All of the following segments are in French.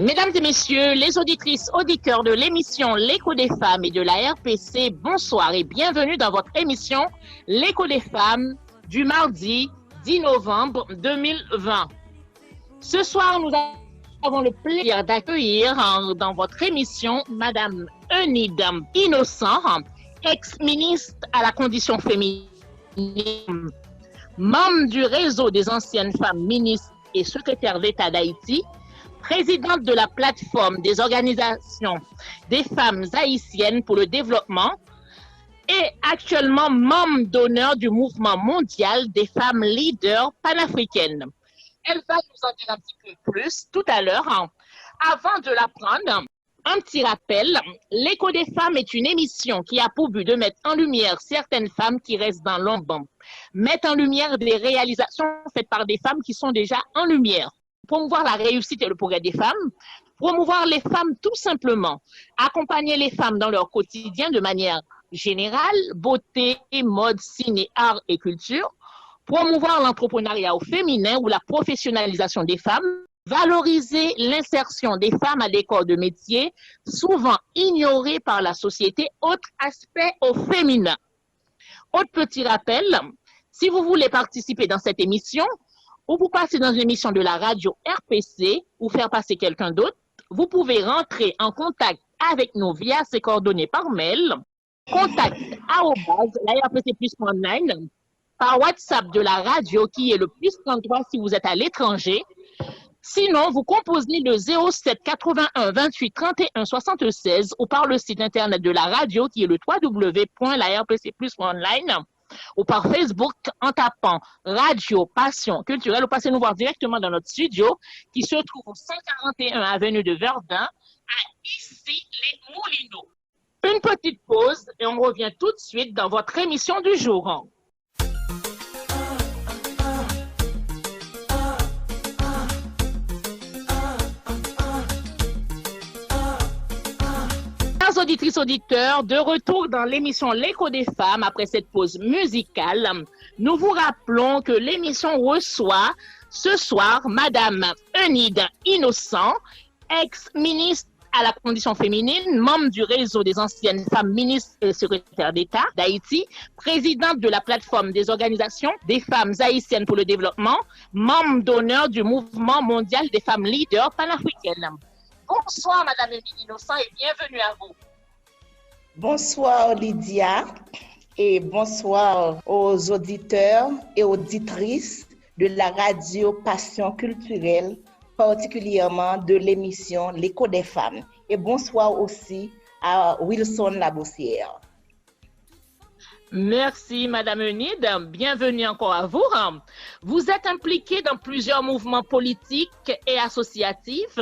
Mesdames et messieurs, les auditrices, auditeurs de l'émission L'écho des femmes et de la RPC, bonsoir et bienvenue dans votre émission L'écho des femmes du mardi 10 novembre 2020. Ce soir, nous avons le plaisir d'accueillir dans votre émission Madame Enid Innocent, ex-ministre à la condition féminine, membre du réseau des anciennes femmes ministres et secrétaire d'État d'Haïti, présidente de la plateforme des organisations des femmes haïtiennes pour le développement et actuellement membre d'honneur du mouvement mondial des femmes leaders panafricaines. Elle va nous en dire un petit peu plus tout à l'heure. Avant de la prendre, un petit rappel, L'écho des femmes est une émission qui a pour but de mettre en lumière certaines femmes qui restent dans l'ombre, mettre en lumière des réalisations faites par des femmes qui sont déjà en lumière, promouvoir la réussite et le progrès des femmes, promouvoir les femmes tout simplement, accompagner les femmes dans leur quotidien de manière générale, beauté, mode, ciné, art et culture, promouvoir l'entrepreneuriat au féminin ou la professionnalisation des femmes, valoriser l'insertion des femmes à des corps de métier souvent ignorés par la société, autre aspect au féminin. Autre petit rappel, si vous voulez participer dans cette émission, ou vous passez dans une émission de la radio RPC ou faire passer quelqu'un d'autre, vous pouvez rentrer en contact avec nous via ces coordonnées par mail, contact@larpc+online, par WhatsApp de la radio qui est le +33 si vous êtes à l'étranger. Sinon, vous composez le 07 81 28 31 76 ou par le site internet de la radio qui est le www.larpc+online. Ou par Facebook en tapant Radio Passion Culturelle ou passez nous voir directement dans notre studio qui se trouve au 141 avenue de Verdun à Issy-les-Moulineaux. Une petite pause et on revient tout de suite dans votre émission du jour. Auditrices, auditeurs, de retour dans l'émission L'écho des femmes après cette pause musicale. Nous vous rappelons que l'émission reçoit ce soir Madame Enid Innocent, ex-ministre à la condition féminine, membre du réseau des anciennes femmes ministres et secrétaire d'État d'Haïti, présidente de la plateforme des organisations des femmes haïtiennes pour le développement, membre d'honneur du mouvement mondial des femmes leaders panafricaines. Bonsoir Madame Enid Innocent et bienvenue à vous. Bonsoir Lydia et bonsoir aux auditeurs et auditrices de la radio Passion Culturelle, particulièrement de l'émission L'écho des femmes. Et bonsoir aussi à Wilson Laboussière. Merci Madame Enid, bienvenue encore à vous. Vous êtes impliquée dans plusieurs mouvements politiques et associatifs.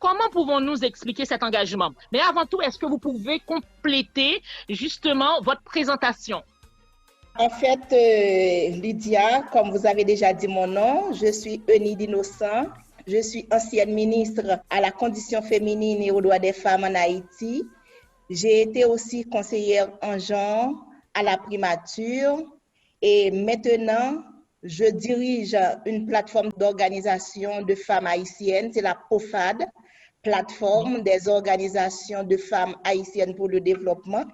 Comment pouvons-nous expliquer cet engagement? Mais avant tout, est-ce que vous pouvez compléter justement votre présentation? En fait, Lydia, comme vous avez déjà dit mon nom, je suis Enid Innocent. Je suis ancienne ministre à la condition féminine et aux droits des femmes en Haïti. J'ai été aussi conseillère en genre à la primature et maintenant je dirige une plateforme d'organisation de femmes haïtiennes, c'est la POFAD, plateforme des organisations de femmes haïtiennes pour le développement.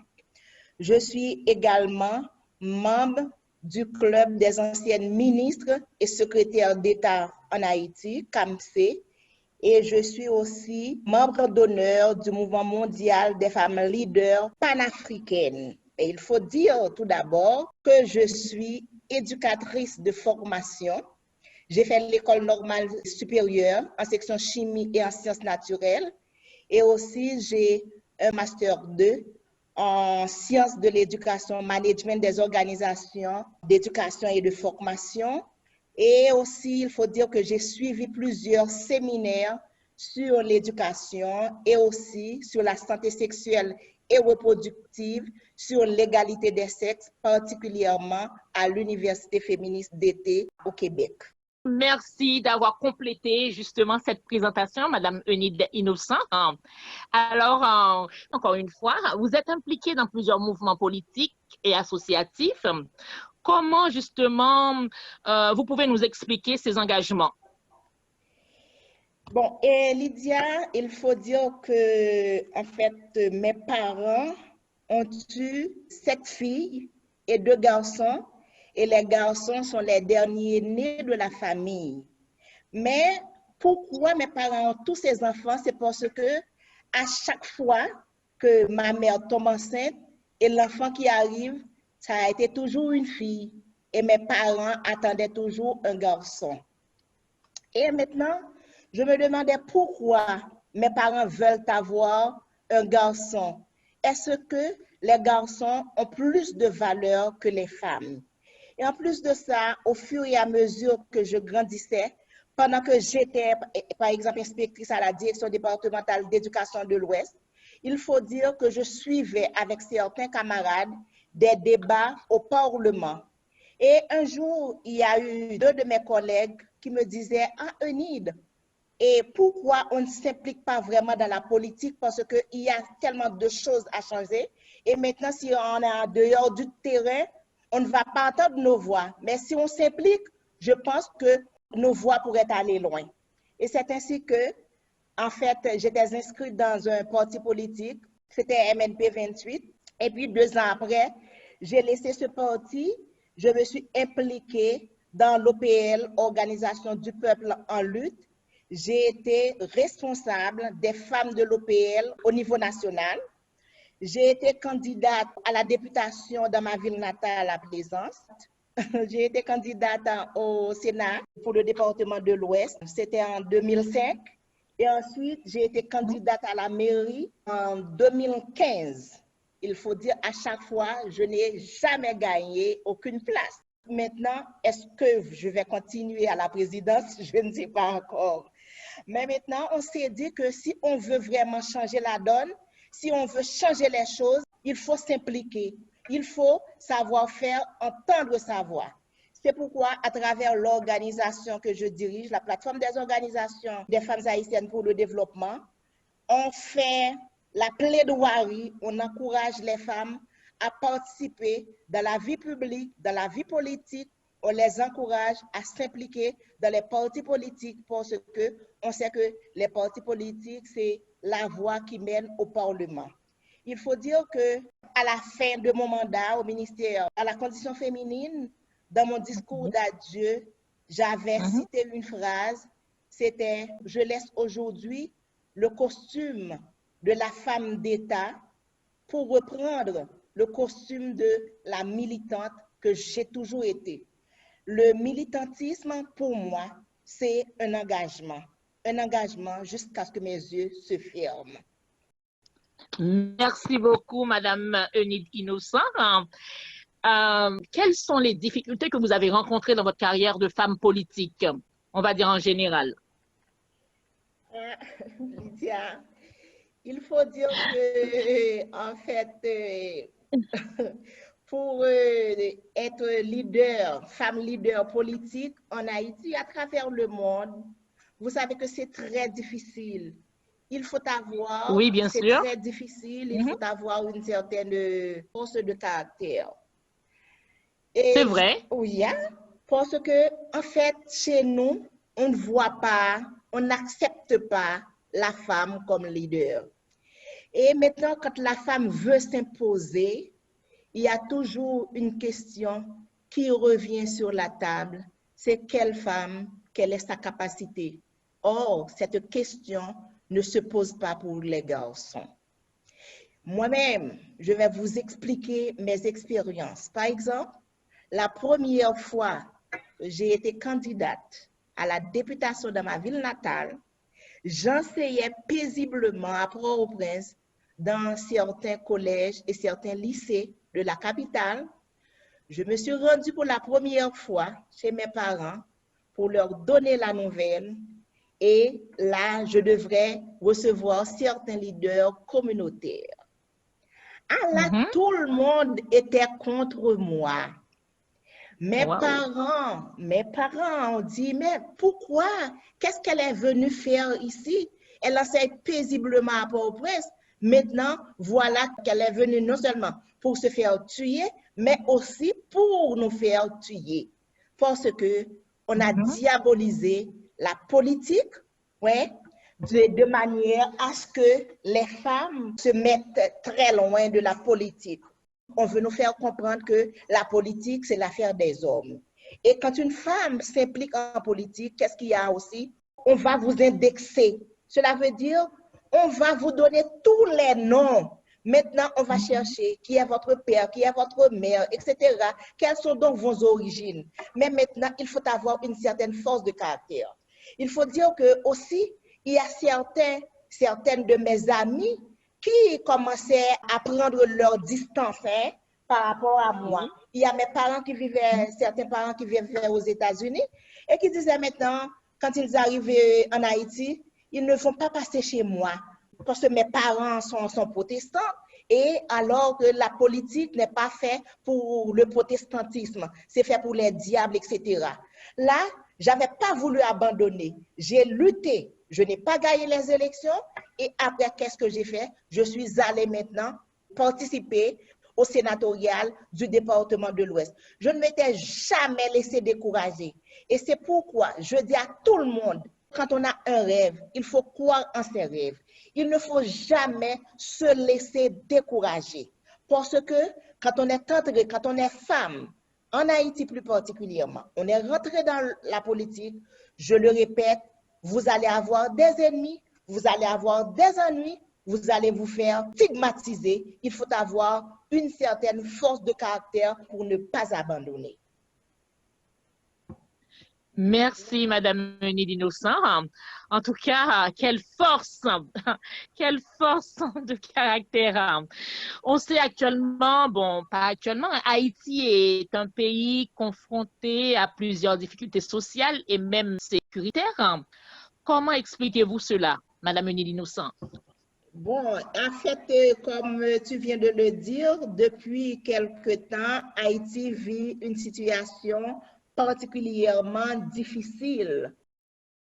Je suis également membre du club des anciennes ministres et secrétaires d'État en Haïti, CAMC, et je suis aussi membre d'honneur du mouvement mondial des femmes leaders panafricaines. Et il faut dire tout d'abord que je suis éducatrice de formation. J'ai fait l'école normale supérieure en section chimie et en sciences naturelles. Et aussi, j'ai un master 2 en sciences de l'éducation, management des organisations d'éducation et de formation. Et aussi, il faut dire que j'ai suivi plusieurs séminaires sur l'éducation et aussi sur la santé sexuelle et reproductive, sur l'égalité des sexes, particulièrement à l'Université féministe d'été au Québec. Merci d'avoir complété justement cette présentation, Madame Enid Innocent. Alors, encore une fois, vous êtes impliquée dans plusieurs mouvements politiques et associatifs. Comment justement vous pouvez nous expliquer ces engagements? Bon, et Lydia, il faut dire que, en fait, mes parents ont eu 7 filles et 2 garçons, et les garçons sont les derniers nés de la famille. Mais pourquoi mes parents ont tous ces enfants? C'est parce que à chaque fois que ma mère tombe enceinte et l'enfant qui arrive, ça a été toujours une fille. Et mes parents attendaient toujours un garçon. Et maintenant, je me demandais pourquoi mes parents veulent avoir un garçon. Est-ce que les garçons ont plus de valeur que les femmes? Et en plus de ça, au fur et à mesure que je grandissais, pendant que j'étais, par exemple, inspectrice à la direction départementale d'éducation de l'Ouest, il faut dire que je suivais avec certains camarades des débats au Parlement. Et un jour, il y a eu 2 de mes collègues qui me disaient, ah, Eunide, et pourquoi on ne s'implique pas vraiment dans la politique parce qu'il y a tellement de choses à changer. Et maintenant, si on est en dehors du terrain, on ne va pas entendre nos voix. Mais si on s'implique, je pense que nos voix pourraient aller loin. Et c'est ainsi que, en fait, j'étais inscrite dans un parti politique, c'était MNP 28. Et puis 2 ans après, j'ai laissé ce parti, je me suis impliquée dans l'OPL, Organisation du Peuple en lutte. J'ai été responsable des femmes de l'OPL au niveau national. J'ai été candidate à la députation dans ma ville natale à Plaisance. J'ai été candidate au Sénat pour le département de l'Ouest. C'était en 2005. Et ensuite, j'ai été candidate à la mairie en 2015. Il faut dire, à chaque fois, je n'ai jamais gagné aucune place. Maintenant, est-ce que je vais continuer à la présidence? Je ne sais pas encore. Mais maintenant, on s'est dit que si on veut vraiment changer la donne, si on veut changer les choses, il faut s'impliquer. Il faut savoir faire entendre sa voix. C'est pourquoi, à travers l'organisation que je dirige, la plateforme des organisations des femmes haïtiennes pour le développement, on fait la plaidoirie, on encourage les femmes à participer dans la vie publique, dans la vie politique. On les encourage à s'impliquer dans les partis politiques parce qu'on sait que les partis politiques, c'est la voie qui mène au Parlement. Il faut dire qu'à la fin de mon mandat au ministère à la condition féminine, dans mon discours d'adieu, j'avais cité une phrase, c'était « Je laisse aujourd'hui le costume de la femme d'État pour reprendre le costume de la militante que j'ai toujours été. » Le militantisme, pour moi, c'est un engagement jusqu'à ce que mes yeux se ferment. Merci beaucoup, Madame Eunide Innocent. Quelles sont les difficultés que vous avez rencontrées dans votre carrière de femme politique, on va dire en général? Lydia, il faut dire que, en fait, pour être leader, femme leader politique en Haïti, à travers le monde, vous savez que c'est très difficile. Il faut avoir, oui, bien c'est sûr. très difficile, il faut avoir une certaine force de caractère. C'est vrai. Oui, hein? Parce que, en fait, chez nous, on ne voit pas, on n'accepte pas la femme comme leader. Et maintenant, quand la femme veut s'imposer, il y a toujours une question qui revient sur la table, c'est quelle femme, quelle est sa capacité. Or, cette question ne se pose pas pour les garçons. Moi-même, je vais vous expliquer mes expériences. Par exemple, la première fois que j'ai été candidate à la députation dans ma ville natale, j'enseignais paisiblement à Port-au-Prince dans certains collèges et certains lycées de la capitale. Je me suis rendue pour la première fois chez mes parents pour leur donner la nouvelle et là, je devrais recevoir certains leaders communautaires. Ah là, tout le monde était contre moi. Mes parents ont dit, mais pourquoi? Qu'est-ce qu'elle est venue faire ici? Elle enseigne paisiblement à Port-au-Prince. Maintenant, voilà qu'elle est venue non seulement pour se faire tuer, mais aussi pour nous faire tuer. Parce que on a diabolisé la politique, ouais, de manière à ce que les femmes se mettent très loin de la politique. On veut nous faire comprendre que la politique, c'est l'affaire des hommes. Et quand une femme s'implique en politique, qu'est-ce qu'il y a aussi? On va vous indexer. Cela veut dire, on va vous donner tous les noms. Maintenant, on va chercher qui est votre père, qui est votre mère, etc. Quelles sont donc vos origines? Mais maintenant, il faut avoir une certaine force de caractère. Il faut dire que aussi, il y a certaines de mes amies qui commençaient à prendre leur distance par rapport à moi. Il y a mes parents qui vivaient, certains parents qui vivaient aux États-Unis et qui disaient maintenant, quand ils arrivaient en Haïti, ils ne vont pas passer chez moi parce que mes parents sont protestants et alors que la politique n'est pas faite pour le protestantisme, c'est fait pour les diables, etc. Là, je n'avais pas voulu abandonner. J'ai lutté. Je n'ai pas gagné les élections. Et après, qu'est-ce que j'ai fait? Je suis allée maintenant participer au sénatorial du département de l'Ouest. Je ne m'étais jamais laissé décourager. Et c'est pourquoi je dis à tout le monde, quand on a un rêve, il faut croire en ses rêves. Il ne faut jamais se laisser décourager. Parce que quand on est entré, quand on est femme, en Haïti plus particulièrement, on est rentré dans la politique, je le répète, vous allez avoir des ennemis, vous allez avoir des ennuis, vous allez vous faire stigmatiser. Il faut avoir une certaine force de caractère pour ne pas abandonner. Merci, Madame Meunier d'Innocent. En tout cas, quelle force de caractère. On sait actuellement, bon, pas actuellement, Haïti est un pays confronté à plusieurs difficultés sociales et même sécuritaires. Comment expliquez-vous cela, Madame Meunier d'Innocent? Bon, en fait, comme tu viens de le dire, depuis quelque temps, Haïti vit une situation particulièrement difficile.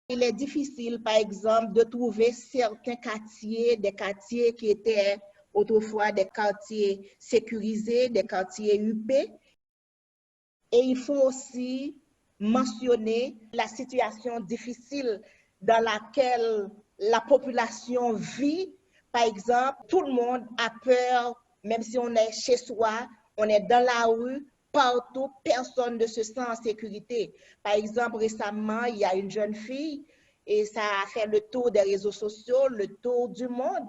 Il est difficile, par exemple, de trouver certains quartiers, des quartiers qui étaient autrefois des quartiers sécurisés, des quartiers UP. Et il faut aussi mentionner la situation difficile dans laquelle la population vit. Par exemple, tout le monde a peur, même si on est chez soi, on est dans la rue, partout, personne ne se sent en sécurité. Par exemple, récemment, il y a une jeune fille, et ça a fait le tour des réseaux sociaux, le tour du monde,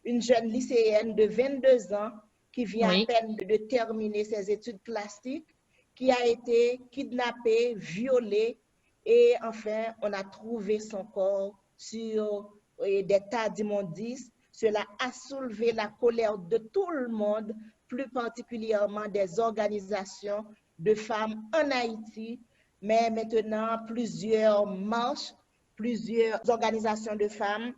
une jeune lycéenne de 22 ans qui vient à peine de terminer ses études classiques, qui a été kidnappée, violée, et enfin, on a trouvé son corps sur des tas d'immondices. Cela a soulevé la colère de tout le monde, plus particulièrement des organisations de femmes en Haïti, mais maintenant plusieurs marches, plusieurs organisations de femmes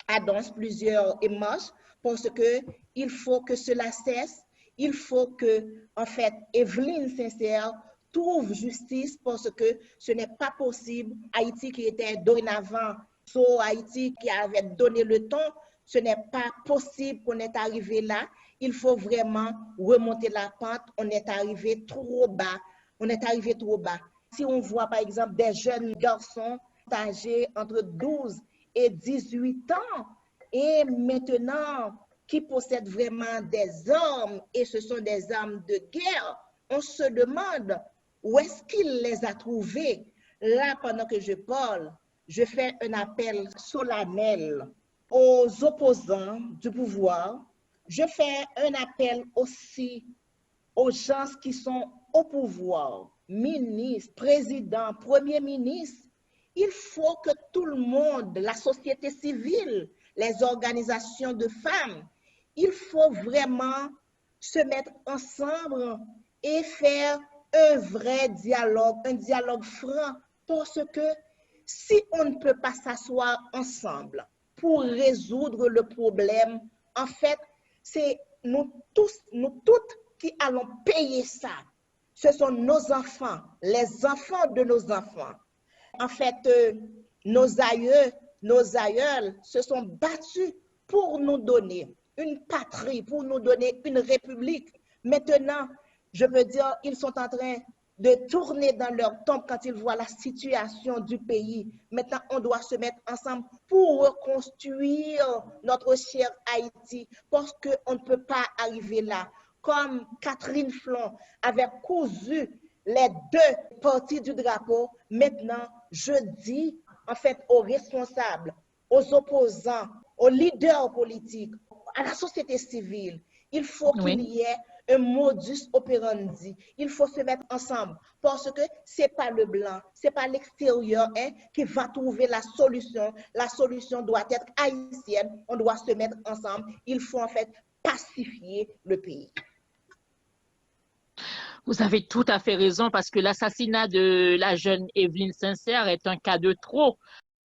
annoncent plusieurs marches parce qu'il faut que cela cesse. Il faut que, en fait, Evelyne Sincère trouve justice parce que ce n'est pas possible. Haïti qui était dorénavant, Haïti qui avait donné le ton, ce n'est pas possible qu'on est arrivé là. Il faut vraiment remonter la pente. On est arrivé trop bas. On est arrivé trop bas. Si on voit par exemple des jeunes garçons âgés entre 12 et 18 ans et maintenant qui possèdent vraiment des armes et ce sont des armes de guerre, on se demande où est-ce qu'il les a trouvées. Là, pendant que je parle, je fais un appel solennel aux opposants du pouvoir. Je fais un appel aussi aux gens qui sont au pouvoir, ministres, présidents, premiers ministres. Il faut que tout le monde, la société civile, les organisations de femmes, il faut vraiment se mettre ensemble et faire un vrai dialogue, un dialogue franc, parce que si on ne peut pas s'asseoir ensemble pour résoudre le problème, en fait, c'est nous tous, nous toutes qui allons payer ça. Ce sont nos enfants, les enfants de nos enfants. En fait, nos aïeuls se sont battus pour nous donner une patrie, pour nous donner une république. Maintenant, je veux dire, ils sont en train de tourner dans leur tombe quand ils voient la situation du pays. Maintenant, on doit se mettre ensemble pour reconstruire notre cher Haïti parce qu'on ne peut pas arriver là. Comme Catherine Flon avait cousu les deux parties du drapeau, maintenant, je dis en fait aux responsables, aux opposants, aux leaders politiques, à la société civile, il faut qu'il y ait un modus operandi. Il faut se mettre ensemble parce que ce n'est pas le blanc, ce n'est pas l'extérieur qui va trouver la solution. La solution doit être haïtienne. On doit se mettre ensemble. Il faut en fait pacifier le pays. Vous avez tout à fait raison parce que l'assassinat de la jeune Evelyne Sincère est un cas de trop.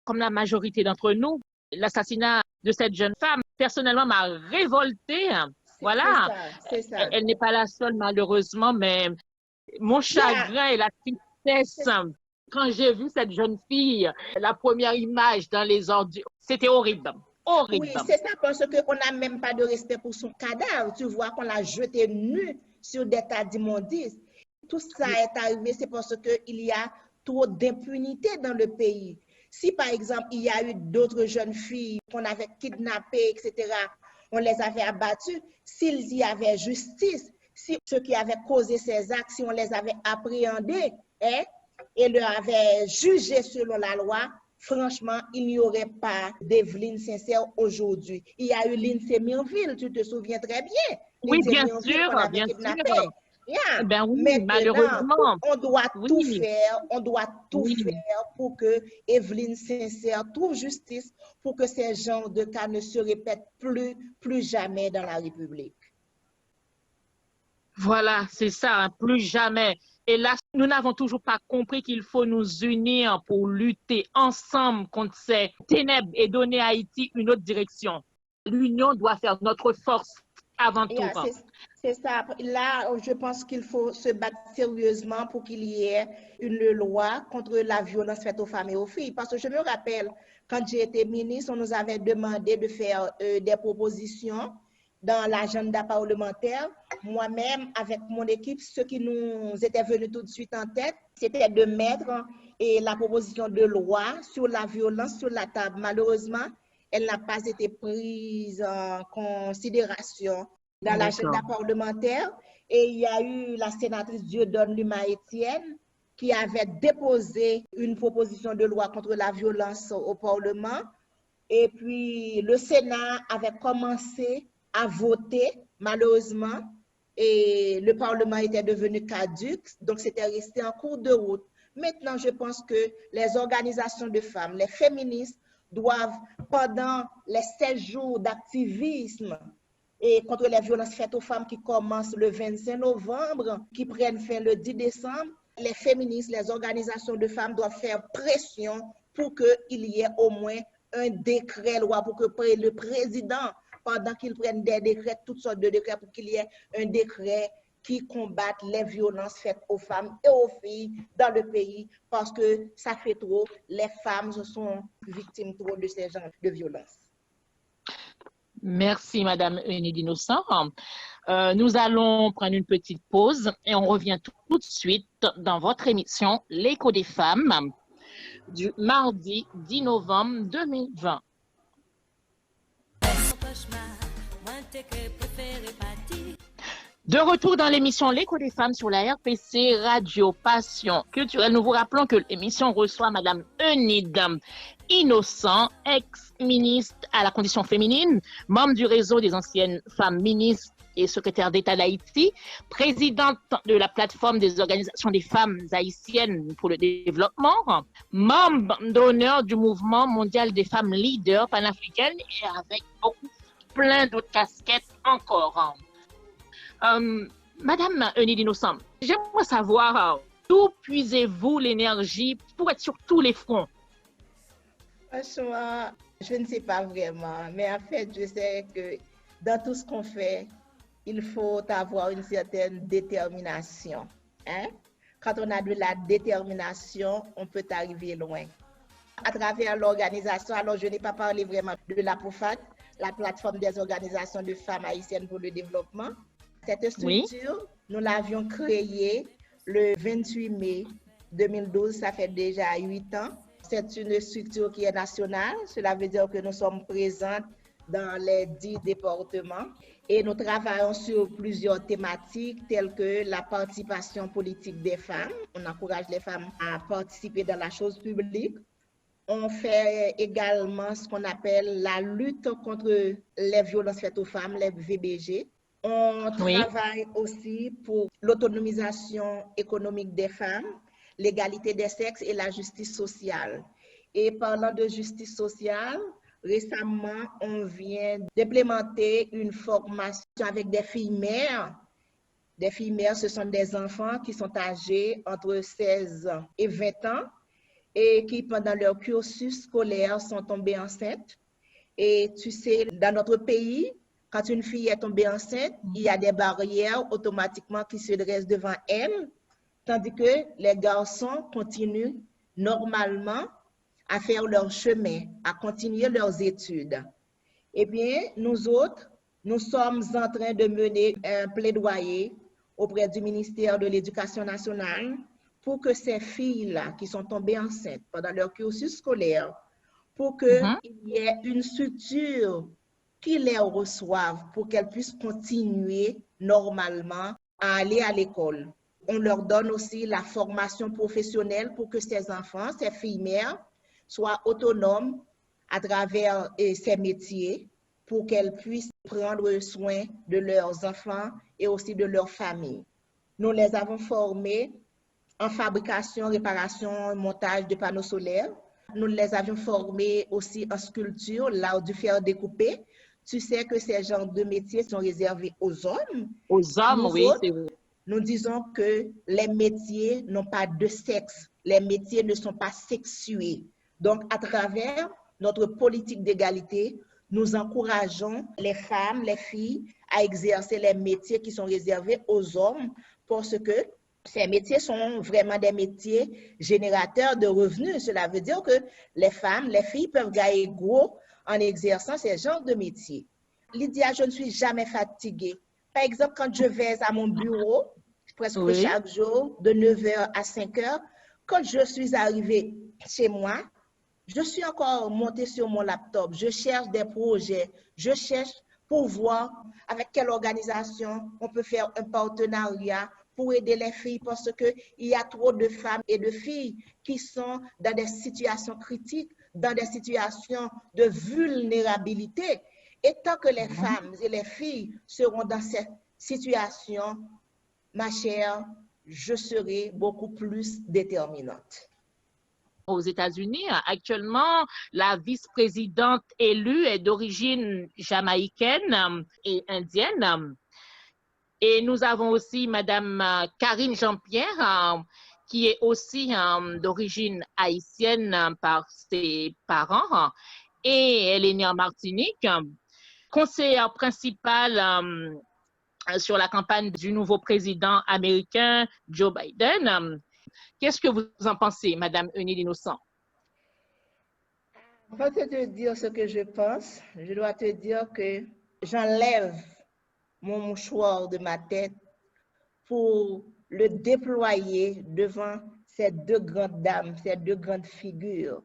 Comme la majorité d'entre nous, l'assassinat de cette jeune femme, personnellement, m'a révoltée. Voilà. C'est ça. Elle n'est pas la seule, malheureusement, mais mon chagrin et la tristesse, quand j'ai vu cette jeune fille, la première image dans les ordures, c'était horrible. Horrible. Oui, c'est ça, parce qu'on n'a même pas de respect pour son cadavre. Tu vois qu'on l'a jeté nu sur des tas d'immondices. Tout ça est arrivé, c'est parce qu'il y a trop d'impunité dans le pays. Si, par exemple, il y a eu d'autres jeunes filles qu'on avait kidnappées, etc., on les avait abattues, s'il y avait justice, si ceux qui avaient causé ces actes, si on les avait appréhendés et leur avait jugé selon la loi, franchement, il n'y aurait pas d'Evelyne Sincère aujourd'hui. Il y a eu Lindsay Mirville, tu te souviens très bien. Oui, bien sûr, bien sûr. Ben oui, maintenant, malheureusement. On doit tout faire, pour que Evelyne Sincère trouve justice, pour que ces genres de cas ne se répètent plus jamais dans la République. Voilà, c'est ça, plus jamais. Et là, nous n'avons toujours pas compris qu'il faut nous unir pour lutter ensemble contre ces ténèbres et donner à Haïti une autre direction. L'union doit faire notre force avant tout. C'est ça. Là, je pense qu'il faut se battre sérieusement pour qu'il y ait une loi contre la violence faite aux femmes et aux filles. Parce que je me rappelle, quand j'ai été ministre, on nous avait demandé de faire des propositions dans l'agenda parlementaire. Moi-même, avec mon équipe, ce qui nous était venu tout de suite en tête, c'était de mettre la proposition de loi sur la violence sur la table. Malheureusement, elle n'a pas été prise en considération dans l'agenda parlementaire. Et il y a eu la sénatrice Dieudonne Luma-Etienne qui avait déposé une proposition de loi contre la violence au Parlement. Et puis, le Sénat avait commencé à voter, malheureusement, et le Parlement était devenu caduc, donc c'était resté en cours de route. Maintenant, je pense que les organisations de femmes, les féministes, doivent, pendant les 16 jours d'activisme et contre les violences faites aux femmes qui commencent le 25 novembre, qui prennent fin le 10 décembre, les féministes, les organisations de femmes doivent faire pression pour qu'il y ait au moins un décret loi, pour que le président, pendant qu'il prenne des décrets, toutes sortes de décrets, pour qu'il y ait un décret qui combatte les violences faites aux femmes et aux filles dans le pays, parce que ça fait trop, les femmes sont victimes trop de ces genres de violences. Merci, Madame Eunice Innocent. Nous allons prendre une petite pause et on revient tout de suite dans votre émission L'écho des femmes du mardi 10 novembre 2020. De retour dans l'émission L'écho des femmes sur la RPC Radio Passion Culturelle. Nous vous rappelons que l'émission reçoit Madame Eunide Innocent, ex-ministre à la condition féminine, membre du réseau des anciennes femmes ministres et secrétaire d'État d'Haïti, présidente de la plateforme des organisations des femmes haïtiennes pour le développement, membre d'honneur du mouvement mondial des femmes leaders panafricaines et avec plein d'autres casquettes encore. Madame Eunide Innocent, j'aimerais savoir d'où puisez-vous l'énergie pour être sur tous les fronts? Franchement, je ne sais pas vraiment, mais en fait, je sais que dans tout ce qu'on fait, il faut avoir une certaine détermination. Quand on a de la détermination, on peut arriver loin. À travers l'organisation, alors je n'ai pas parlé vraiment de la POFAD, la plateforme des organisations de femmes haïtiennes pour le développement. Cette structure, nous l'avions créée le 28 mai 2012, ça fait déjà 8 ans. C'est une structure qui est nationale, cela veut dire que nous sommes présentes dans les 10 départements et nous travaillons sur plusieurs thématiques telles que la participation politique des femmes. On encourage les femmes à participer dans la chose publique. On fait également ce qu'on appelle la lutte contre les violences faites aux femmes, les VBG. On travaille aussi pour l'autonomisation économique des femmes, l'égalité des sexes et la justice sociale. Et parlant de justice sociale, récemment, on vient d'implémenter une formation avec des filles mères. Des filles mères, ce sont des enfants qui sont âgés entre 16 et 20 ans et qui, pendant leur cursus scolaire, sont tombées enceintes. Et tu sais, dans notre pays, quand une fille est tombée enceinte, il y a des barrières automatiquement qui se dressent devant elle, tandis que les garçons continuent normalement à faire leur chemin, à continuer leurs études. Eh bien, nous autres, nous sommes en train de mener un plaidoyer auprès du ministère de l'Éducation nationale pour que ces filles-là qui sont tombées enceintes pendant leur cursus scolaire, pour qu'il y ait une structure qui les reçoive pour qu'elles puissent continuer normalement à aller à l'école. On leur donne aussi la formation professionnelle pour que ces enfants, ces filles mères, soient autonomes à travers ces métiers pour qu'elles puissent prendre soin de leurs enfants et aussi de leur famille. Nous les avons formées en fabrication, réparation, montage de panneaux solaires. Nous les avions formées aussi en sculpture, l'art du fer découpé. Tu sais que ces genres de métiers sont réservés aux hommes. Aux hommes, oui, c'est vrai. Nous disons que les métiers n'ont pas de sexe. Les métiers ne sont pas sexués. Donc, à travers notre politique d'égalité, nous encourageons les femmes, les filles à exercer les métiers qui sont réservés aux hommes parce que ces métiers sont vraiment des métiers générateurs de revenus. Cela veut dire que les femmes, les filles peuvent gagner gros en exerçant ces genres de métiers. Lydia, je ne suis jamais fatiguée. Par exemple, quand je vais à mon bureau, presque chaque jour, de 9h à 5h, quand je suis arrivée chez moi, je suis encore montée sur mon laptop. Je cherche des projets. Je cherche pour voir avec quelle organisation on peut faire un partenariat pour aider les filles parce qu'il y a trop de femmes et de filles qui sont dans des situations critiques, dans des situations de vulnérabilité. Et tant que les femmes et les filles seront dans cette situation, ma chère, je serai beaucoup plus déterminante. Aux États-Unis, actuellement, la vice-présidente élue est d'origine jamaïcaine et indienne. Et nous avons aussi Madame Karine Jean-Pierre, qui est aussi d'origine haïtienne par ses parents. Et elle est née en Martinique. Conseillère principale sur la campagne du nouveau président américain Joe Biden. Qu'est-ce que vous en pensez, Madame Eunice Innocent? Avant de te dire ce que je pense, je dois te dire que j'enlève mon mouchoir de ma tête pour le déployer devant ces deux grandes dames, ces deux grandes figures,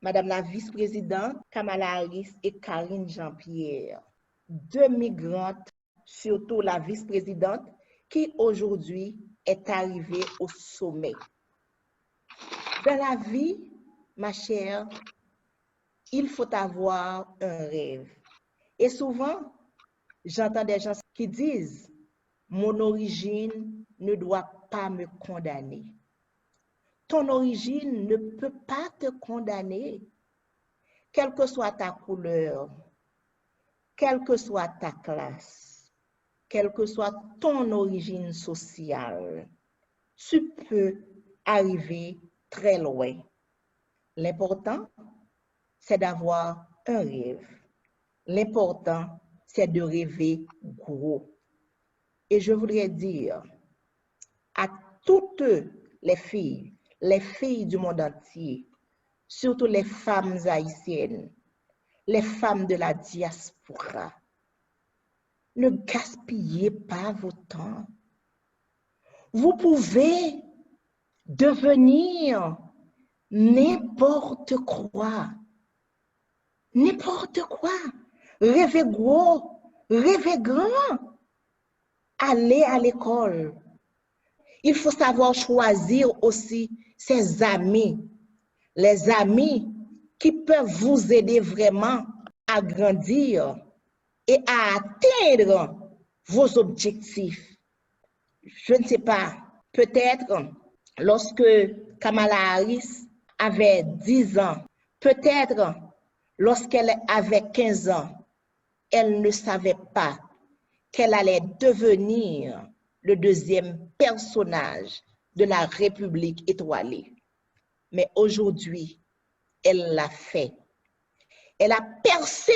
Madame la vice-présidente Kamala Harris et Karine Jean-Pierre, deux migrantes, surtout la vice-présidente, qui aujourd'hui est arrivée au sommet. Dans la vie, ma chère, il faut avoir un rêve. Et souvent, j'entends des gens qui disent « Mon origine ne doit pas me condamner ». Ton origine ne peut pas te condamner, quelle que soit ta couleur, quelle que soit ta classe, quelle que soit ton origine sociale. Tu peux arriver très loin. L'important, c'est d'avoir un rêve. L'important, c'est de rêver gros. Et je voudrais dire à toutes les filles du monde entier, surtout les femmes haïtiennes, les femmes de la diaspora, ne gaspillez pas votre temps. Vous pouvez devenir n'importe quoi. N'importe quoi. Rêvez gros, rêvez grand. Allez à l'école. Il faut savoir choisir aussi ses amis. Les amis qui peuvent vous aider vraiment à grandir et à atteindre vos objectifs. Je ne sais pas, peut-être lorsque Kamala Harris avait 10 ans, peut-être lorsqu'elle avait 15 ans, elle ne savait pas qu'elle allait devenir le deuxième personnage de la République étoilée. Mais aujourd'hui, elle l'a fait. Elle a percé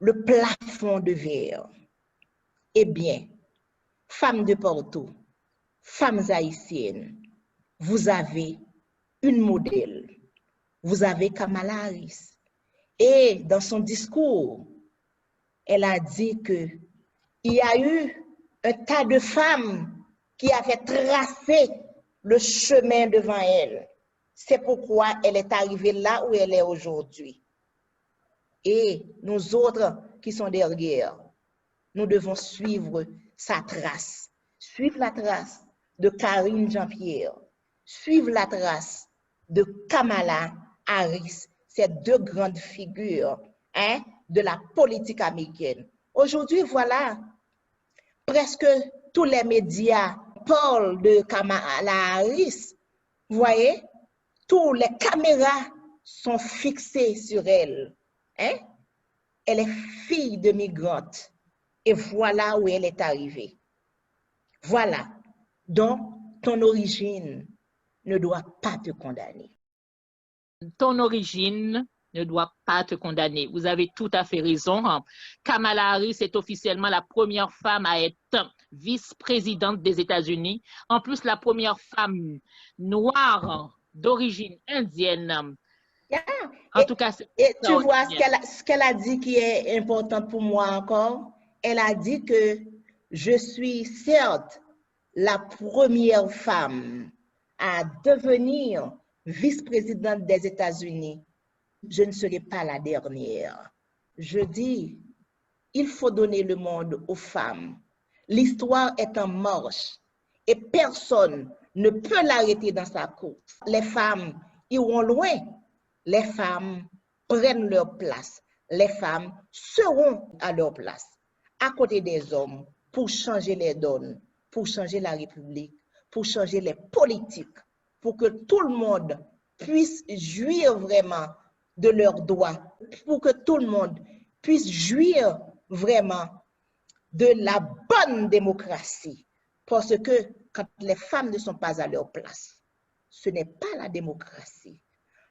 le plafond de verre. Eh bien, femmes de Porto, femmes haïtiennes, vous avez une modèle. Vous avez Kamala Harris. Et dans son discours, elle a dit qu'il y a eu un tas de femmes qui avaient tracé le chemin devant elle. C'est pourquoi elle est arrivée là où elle est aujourd'hui. Et nous autres qui sommes derrière, nous devons suivre sa trace. Suivre la trace de Karine Jean-Pierre. Suivre la trace de Kamala Harris. Ces deux grandes figures de la politique américaine. Aujourd'hui, voilà, presque tous les médias parlent de Kamala Harris. Vous voyez, toutes les caméras sont fixées sur elle. Elle est fille de migrante. Et voilà où elle est arrivée. Voilà. Donc, ton origine ne doit pas te condamner. Ton origine ne doit pas te condamner. Vous avez tout à fait raison. Kamala Harris est officiellement la première femme à être vice-présidente des États-Unis. En plus, la première femme noire d'origine indienne. En tout cas, et tu vois ce qu'elle a dit qui est important pour moi encore. Elle a dit que je suis certes la première femme à devenir vice-présidente des États-Unis. Je ne serai pas la dernière. Je dis, il faut donner le monde aux femmes. L'histoire est en marche et personne ne peut l'arrêter dans sa course. Les femmes iront loin. Les femmes prennent leur place. Les femmes seront à leur place, à côté des hommes, pour changer les donnes, pour changer la République, pour changer les politiques, pour que tout le monde puisse jouir vraiment de leurs droits, pour que tout le monde puisse jouir vraiment de la bonne démocratie. Parce que quand les femmes ne sont pas à leur place, ce n'est pas la démocratie.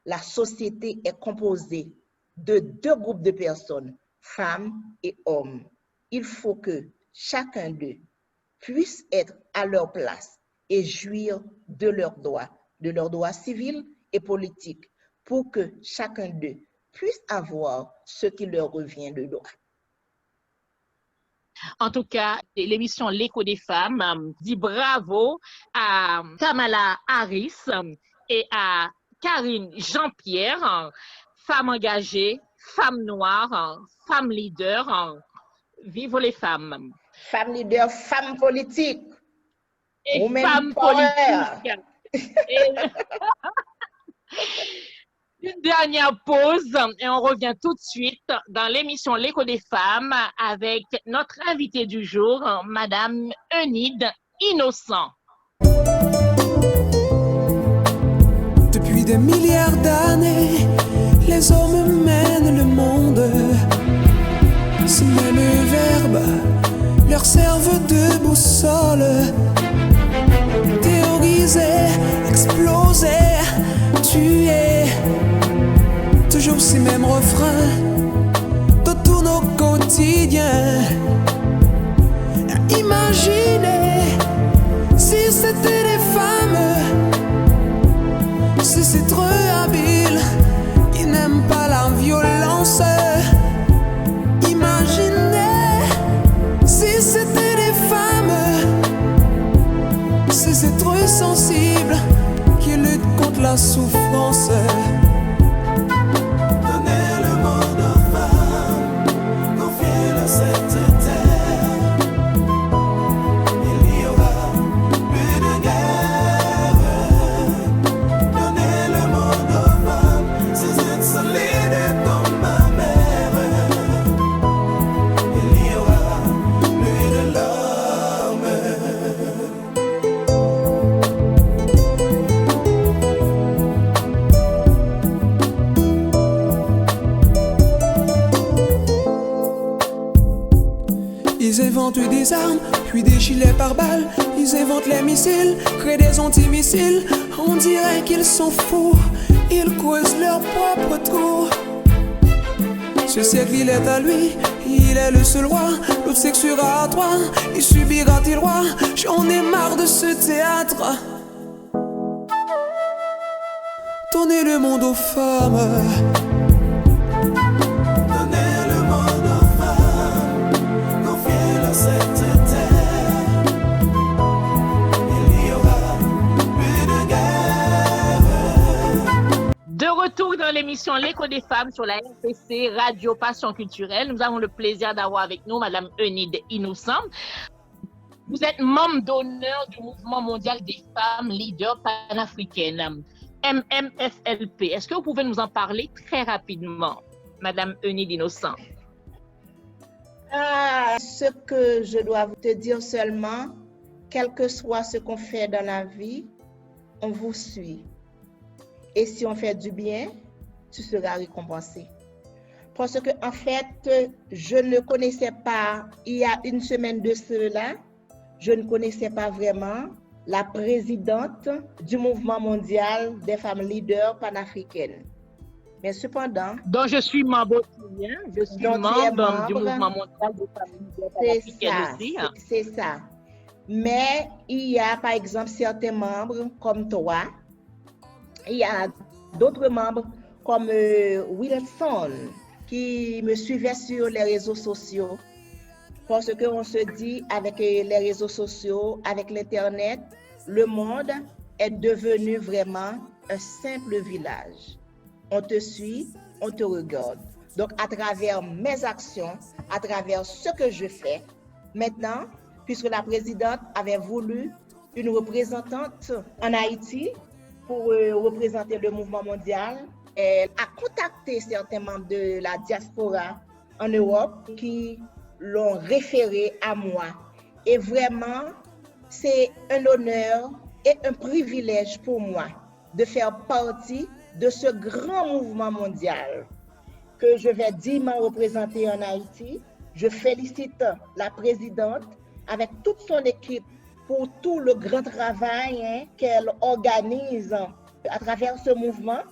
La société est composée de deux groupes de personnes, femmes et hommes. Il faut que chacun d'eux puisse être à leur place et jouir de leurs droits civils et politiques, pour que chacun d'eux puisse avoir ce qui leur revient de droit. En tout cas, l'émission L'écho des femmes dit bravo à Kamala Harris et à Karine Jean-Pierre, femme engagée, femme noire, femme leader. Vive les femmes. Femme leader, femme politique. Et femme politique. Une dernière pause et on revient tout de suite dans l'émission L'écho des femmes avec notre invitée du jour, Madame Eunide Innocent. Depuis des milliards d'années, les hommes mènent le monde. Ces mêmes verbes leur servent de boussole. Théoriser, exploser, tuer. Toujours ces mêmes refrains dans tous nos quotidiens. Imaginez si c'était des femmes, si c'est trop habile, ils n'aiment pas la violence. Imaginez si c'était des femmes sensible qui lutte contre la souffrance. Donnez le monde aux femmes, confiez-leur cette terre. Il n'y aura plus de guerre. Donnez le monde aux femmes, sans être solides comme ma mère. Il n'y aura plus de larmes. Ils inventent des armes, puis des gilets pare-balles. Ils inventent les missiles, créent des antimissiles. On dirait qu'ils sont fous, ils causent leur propre trou. Ce siècle il est à lui, il est le seul roi. L'autre sexuera à trois, il subira-t-il roi? J'en ai marre de ce théâtre. Donnez le monde aux femmes. Donnez le monde aux femmes, confiez-leur cette terre. Il n'y aura plus de guerre. De retour dans l'émission L'écho des femmes sur la RPC Radio Passion Culturelle, nous avons le plaisir d'avoir avec nous Madame Eunide Innocent. Vous êtes membre d'honneur du Mouvement mondial des femmes leaders panafricaines, MMFLP. Est-ce que vous pouvez nous en parler très rapidement, Madame Eunide Innocent? Ce que je dois te dire seulement, quel que soit ce qu'on fait dans la vie, on vous suit. Et si on fait du bien, tu seras récompensé. Parce que, en fait, je ne connaissais pas, il y a une semaine de cela, je ne connaissais pas vraiment la présidente du Mouvement mondial des femmes leaders panafricaines. Mais cependant... Donc, je suis membre aussi, hein? Je suis membre du Mouvement mondial des femmes leaders panafricaines aussi. Hein? C'est ça. Mais il y a, par exemple, certains membres comme toi. Il y a d'autres membres comme Wilson qui me suivaient sur les réseaux sociaux. Parce qu'on se dit, avec les réseaux sociaux, avec l'Internet, le monde est devenu vraiment un simple village. On te suit, on te regarde. Donc, à travers mes actions, à travers ce que je fais, maintenant, puisque la présidente avait voulu une représentante en Haïti pour représenter le mouvement mondial, elle a contacté certains membres de la diaspora en Europe qui l'ont référé à moi. Et vraiment, c'est un honneur et un privilège pour moi de faire partie de ce grand mouvement mondial que je vais dignement représenter en Haïti. Je félicite la présidente avec toute son équipe pour tout le grand travail qu'elle organise à travers ce mouvement.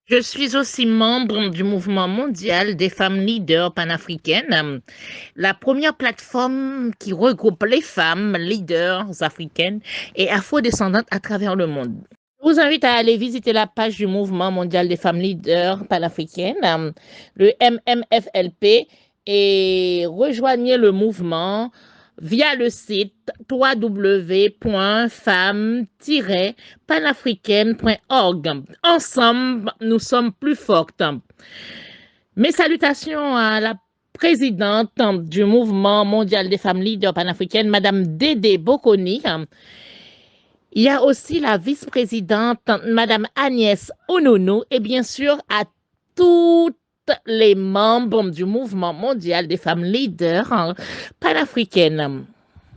Je suis aussi membre du Mouvement mondial des femmes leaders panafricaines, la première plateforme qui regroupe les femmes leaders africaines et afrodescendantes à travers le monde. Je vous invite à aller visiter la page du Mouvement mondial des femmes leaders panafricaines, le MMFLP, et rejoignez le mouvement via le site www.femmes-panafricaines.org. Ensemble, nous sommes plus fortes. Mes salutations à la présidente du Mouvement mondial des femmes leaders panafricaines, Madame Dédé Bokoni. Il y a aussi la vice-présidente, Madame Agnès Onono, et bien sûr à toutes les membres du Mouvement mondial des femmes leaders panafricaines.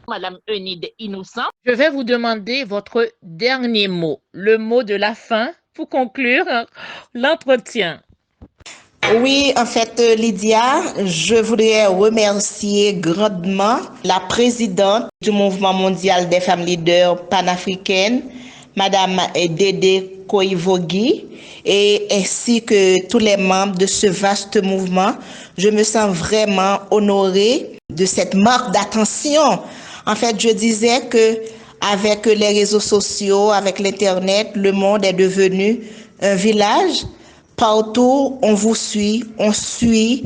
Madame Eunide Innocent, je vais vous demander votre dernier mot, le mot de la fin pour conclure l'entretien. Oui, en fait, Lydia, je voudrais remercier grandement la présidente du Mouvement mondial des femmes leaders panafricaines, Madame Dédé Koivogi, et ainsi que tous les membres de ce vaste mouvement. Je me sens vraiment honorée de cette marque d'attention. En fait, je disais que avec les réseaux sociaux, avec l'Internet, le monde est devenu un village Partout, on vous suit, on suit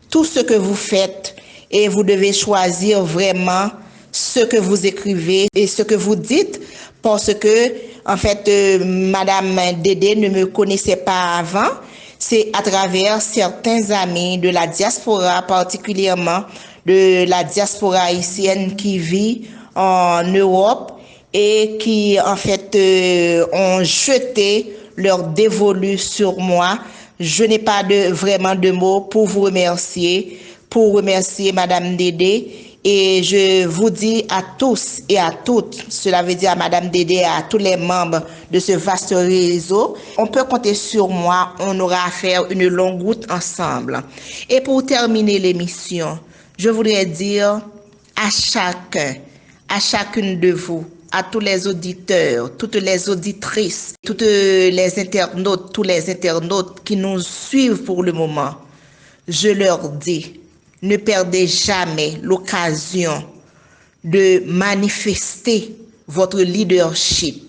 tout ce que vous faites et vous devez choisir vraiment ce que vous écrivez et ce que vous dites parce que, en fait, Madame Dédé ne me connaissait pas avant. C'est à travers certains amis de la diaspora, particulièrement de la diaspora haïtienne qui vit en Europe et qui, en fait, ont jeté leur dévolu sur moi. Je n'ai pas vraiment de mots pour vous remercier, Madame Dédé. Et je vous dis à tous et à toutes, cela veut dire à Madame Dédé et à tous les membres de ce vaste réseau, on peut compter sur moi, on aura à faire une longue route ensemble. Et pour terminer l'émission, je voudrais dire à chacun, à chacune de vous, à tous les auditeurs, toutes les auditrices, toutes les internautes, tous les internautes qui nous suivent pour le moment, je leur dis, ne perdez jamais l'occasion de manifester votre leadership,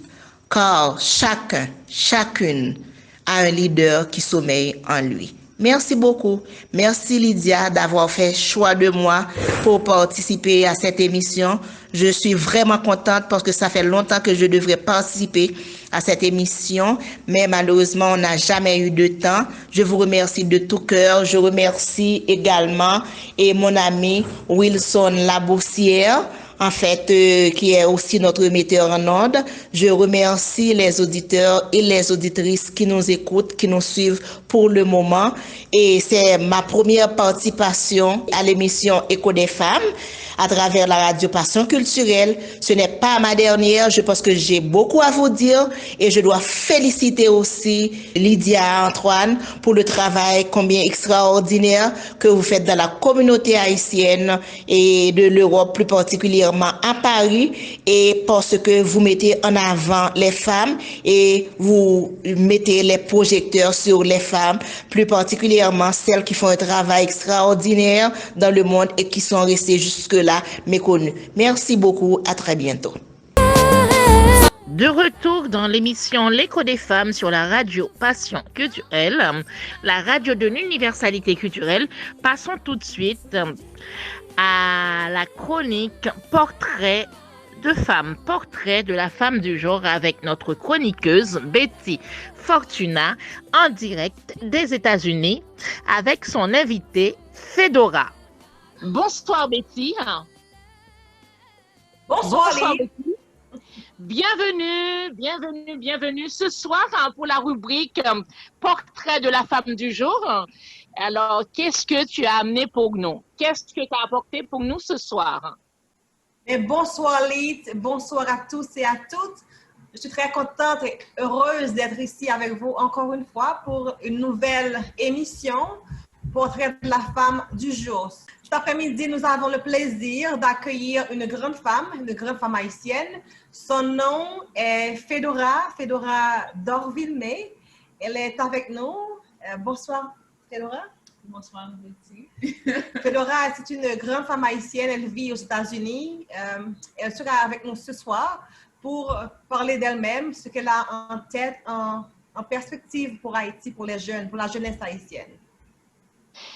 car chacune a un leader qui sommeille en lui. Merci beaucoup. Merci Lydia d'avoir fait choix de moi pour participer à cette émission. Je suis vraiment contente parce que ça fait longtemps que je devrais participer à cette émission, mais malheureusement, on n'a jamais eu de temps. Je vous remercie de tout cœur. Je remercie également mon ami Wilson Laboussière, en fait, qui est aussi notre metteur en ondes. Je remercie les auditeurs et les auditrices qui nous écoutent, qui nous suivent pour le moment. Et c'est ma première participation à l'émission Écho des femmes à travers la radio Passion culturelle. Ce n'est pas ma dernière. Je pense que j'ai beaucoup à vous dire et je dois féliciter aussi Lydia Antoine pour le travail combien extraordinaire que vous faites dans la communauté haïtienne et de l'Europe, plus particulièrement à Paris, et parce que vous mettez en avant les femmes et vous mettez les projecteurs sur les femmes, plus particulièrement celles qui font un travail extraordinaire dans le monde et qui sont restées jusque-là méconnues. Merci beaucoup, à très bientôt. De retour dans l'émission L'écho des femmes sur la radio Passion culturelle, la radio de l'universalité culturelle. Passons tout de suite à la chronique Portrait de femme, portrait de la femme du jour avec notre chroniqueuse Betty Fortuna en direct des États-Unis avec son invitée Fedora. Bonsoir Betty. Bonsoir Betty. Bienvenue ce soir pour la rubrique Portrait de la femme du jour. Alors, qu'est-ce que tu as amené pour nous? Qu'est-ce que tu as apporté pour nous ce soir? Et bonsoir Lyd, bonsoir à tous et à toutes. Je suis très contente et heureuse d'être ici avec vous encore une fois pour une nouvelle émission Portrait de la femme du jour. Cet après-midi, nous avons le plaisir d'accueillir une grande femme haïtienne. Son nom est Fedora Dorville-May. Elle est avec nous. Bonsoir, Fedora. Bonsoir, Betty. Fedora, c'est une grande femme haïtienne. Elle vit aux États-Unis. Elle sera avec nous ce soir pour parler d'elle-même, ce qu'elle a en tête, en perspective pour Haïti, pour les jeunes, pour la jeunesse haïtienne.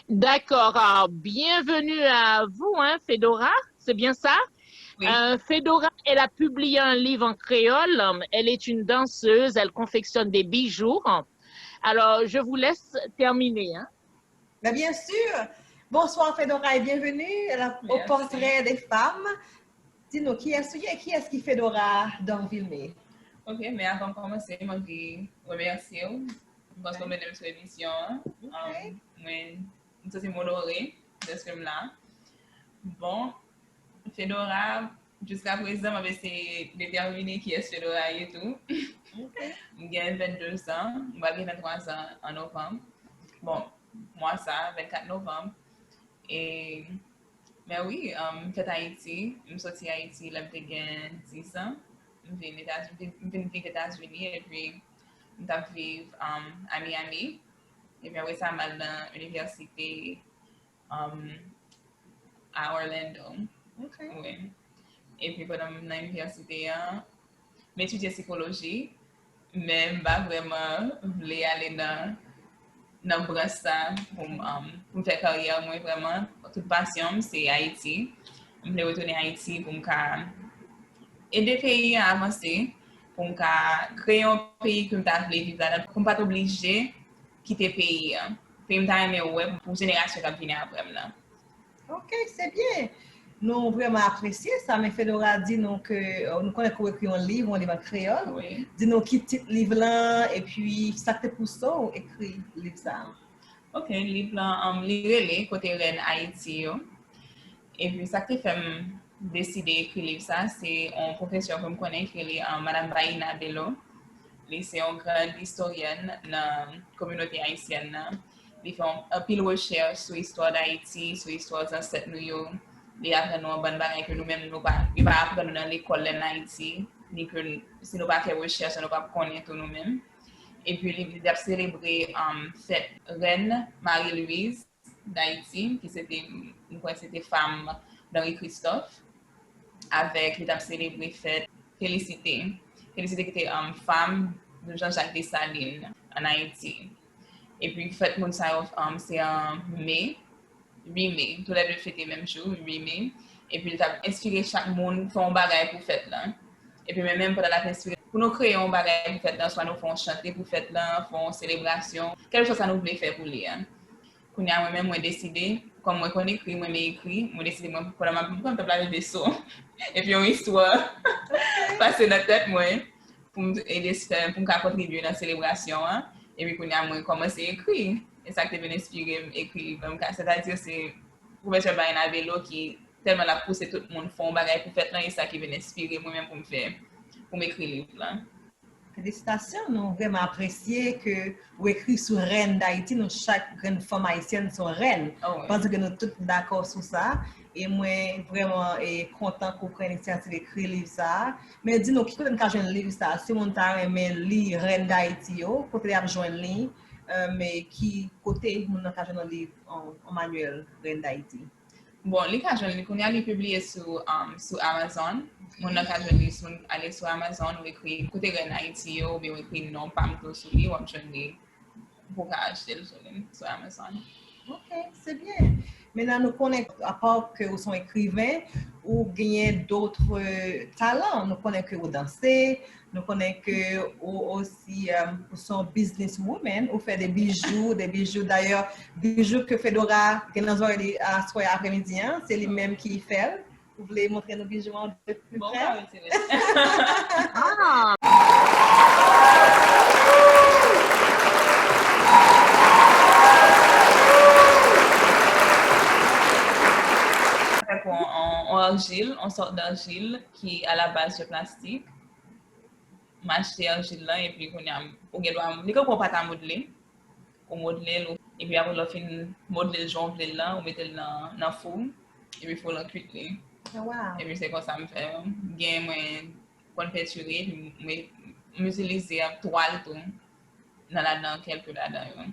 D'accord. Alors, bienvenue à vous, Fedora. C'est bien ça? Oui. Fedora, elle a publié un livre en créole. Elle est une danseuse. Elle confectionne des bijoux. Alors, je vous laisse terminer. Mais bien sûr. Bonsoir, Fedora, et bienvenue au Portrait des femmes. Dis-nous, qui est-ce qui Fedora Dorville-May? Ok, mais avant de commencer, je veux remercier parce que vous m'avez sur l'émission. Je suis honorée de ce film-là. Bon, Fedora, jusqu'à présent, je vais déterminer qui est Fedora et tout. J'ai 22 ans, je vais 23 ans en novembre. Bon, moi, ça, 24 novembre. Mais oui, je suis à Haïti. Je suis sortie à Haïti, j'ai 10 ans. Je viens aux États-Unis et puis je vis à Miami. Et puis après ça, je suis dans l'université à Orlando. Okay. Oui. Et puis pendant l'université, j'étudie psychologie, mais je ne veux pas vraiment aller dans dans ça pour faire carrière moi vraiment toute passion c'est Haïti. Je voulais retourner à Haïti pour aider le pays à avancer, pour créer un pays que je voulais vivre là, pour ne pas t'obliger à quitter le pays. Puis je aimé pour la génération qui vient après là. OK, c'est bien. Nous vraiment apprécié ça, mais Fedora dit nous que nous connaissons qu'on écrit un livre en créole. Oui. Dis-nous qui titre livre là et puis ça te pousse ça ou écrit livre ça. OK, livre là lire côté Reine Haïti. Et puis ça qui fait décider d'écrire livre ça, c'est un professeur que je connais qui est Madame Baïna Bello. C'est une grande historienne dans la communauté haïtienne. Il fait un pile de recherche sur l'histoire d'Haïti, sur l'histoire des ancêtres nous. Il apprend nous bonnes bagages que nous-mêmes nous pas apprendre dans l'école en Haïti, ni que si nous pas faire recherche, nous pas connaître nous-mêmes. Et puis il a célébré fête Reine Marie-Louise d'Haïti, qui c'était femme d'Henri Christophe, avec il a célébré fête Félicité. Félicité qui était femme de Jean-Jacques Dessalines en Haïti. Et puis fête Mounsaïov, c'est en mai. 8 mai, tous les deux fêtaient le même jour, 8 mai. Et puis, il a inspiré chaque monde à faire un bagage pour fête là. Et puis, même pendant la inspiré, pour nous créer un bagage pour fête là, soit nous faisons chanter pour fête là, faisons une célébration, quelque chose que nous voulons faire pour lui. Quand moi-même, moi décidé, comme moi connais écrit, moi m'écrit, moi décidé, moi, pour la même place de vaisseau. Et puis, une histoire passer dans la tête, moi, pour aider, pour contribuer dans la célébration. Et puis, quand moi commencé à écrire. Et ça qui m'a inspiré à écrire. C'est-à-dire, c'est le professeur Baïna Bello qui tellement a poussé tout le monde à faire un bagage pour faire là, et ça qui m'a inspiré moi-même pour m'écrire le livre là. Félicitations, nous vraiment apprécié que vous écrivez sur Reine d'Haïti, nous chaque grande femme haïtienne sont reine. Oh, oui. Parce que nous tous d'accord sur ça. Et moi, vraiment content qu'on prenne l'initiative d'écrire le livre ça. Mais dis-nous, qui peut nous faire un livre ça? Si on t'a aimé lire Reine d'Haïti, côté à joindre livre. Mais qui côté mon occasion de livre en manuel Reine d'Haïti. Bon, l'occasion qu'on a publié sur Amazon. Mon occasion de aller sur Amazon ou écrire côté Reine d'Haïti ou bien écrire non pas me sur lui ou me pour acheter sur Amazon. OK, c'est bien. Maintenant, nous connaissons, à part que vous sont écrivains, ou gagnez d'autres talents. Nous connaissons que vous dansez, nous connaissons que vous aussi vous sont businesswomen, vous faites des bijoux d'ailleurs, bijoux que Fedora, qui nous a à soir après-midi, c'est lui-même qui fait. Vous voulez montrer nos bijoux de plus près? En argile, on sort d'argile qui est à la base de plastique. M'acheter argile là et puis on doit pas modeler. On modeler et puis après on fait modeler jongle là, on met dans le four et puis il faut l'encuire. Wow. Et puis c'est comme ça me fait gain moi pour peinturer puis m'utiliser toile tout dans là-dedans quelques là-dedans.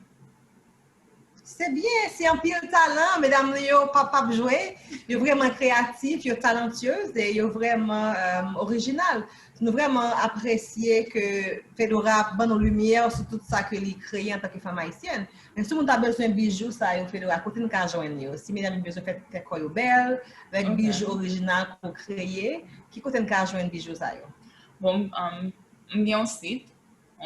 C'est bien, c'est un pile talent, mesdames, yo pas jouer, yo vraiment créatif, yo talentueuse et yo vraiment original. Nous vraiment apprécié que Fedora bonne lumière sur tout ça que lui créé en tant que femme haïtienne. Mais si on a besoin de bijoux, ça yo Fedora côté nous ka joindre. Si mesdames ont besoin faire quoi belle avec bijoux original pour créer, qui côté nous ka joindre bijoux ça yo. Bon, bien un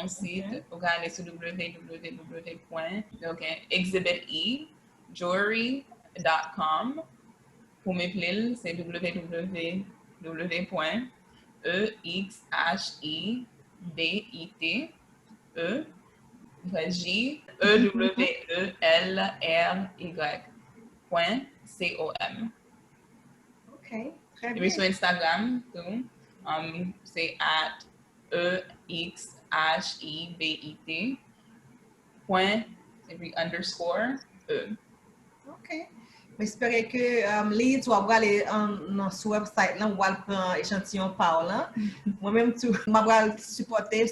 site, vous allez sur www.exhibitejewelry.com. Pour m'appeler, c'est www.exhibitjewelry.com. OK, très bien. Et puis sur Instagram, c'est @exhibit point et puis underscore e. OK. J'espère que les tu vas aller dans ce website là, on va prendre échantillon par là. Moi-même tout, je vais supporter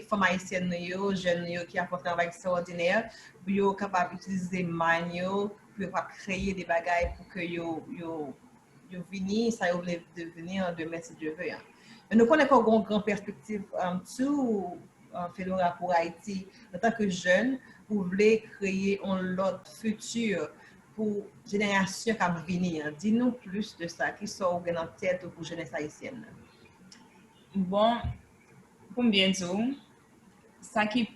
femmes haïtiennes jeunes qui apportent un travail extraordinaire pour capable d'utiliser manuel pour créer des bagages pour que yo venir ça yo devenir demain si Dieu veut. Mais nous connaissons une grande perspective tout Fedora pour Haïti en tant que jeune. pour créer un autre futur pour la génération qui va venir. Dis-nous plus de ça, qui sont dans la tête pour la jeunesse haïtienne. Bon, pour bien dire, ça qui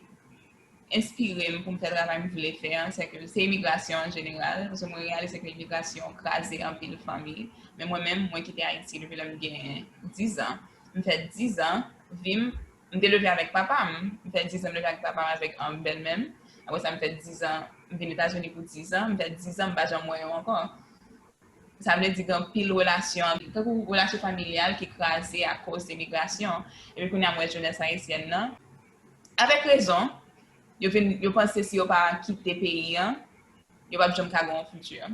inspiré pour me faire le travail que je voulais faire, c'est que c'est l'immigration en général. Parce que moi, réalise que l'immigration crasé en pile de famille. Mais moi-même, moi qui étais à Haïti depuis que j'ai 10 ans, je fais 10 ans, je me levé avec papa. Je fais 10 ans, je me levé avec papa avec un belle-mère. Après ça, me fait 10 ans, je viens aux États-Unis pour 10 ans, me fait 10 ans, je ne moyen encore. Ça veut dire qu'il y a pile de relations familiales qui crasées à cause de l'immigration. Et puis, quand il y a une jeunesse haïtienne, avec raison, je pense que si on ne pas quitter le pays, on ne va pas jamais avoir un futur.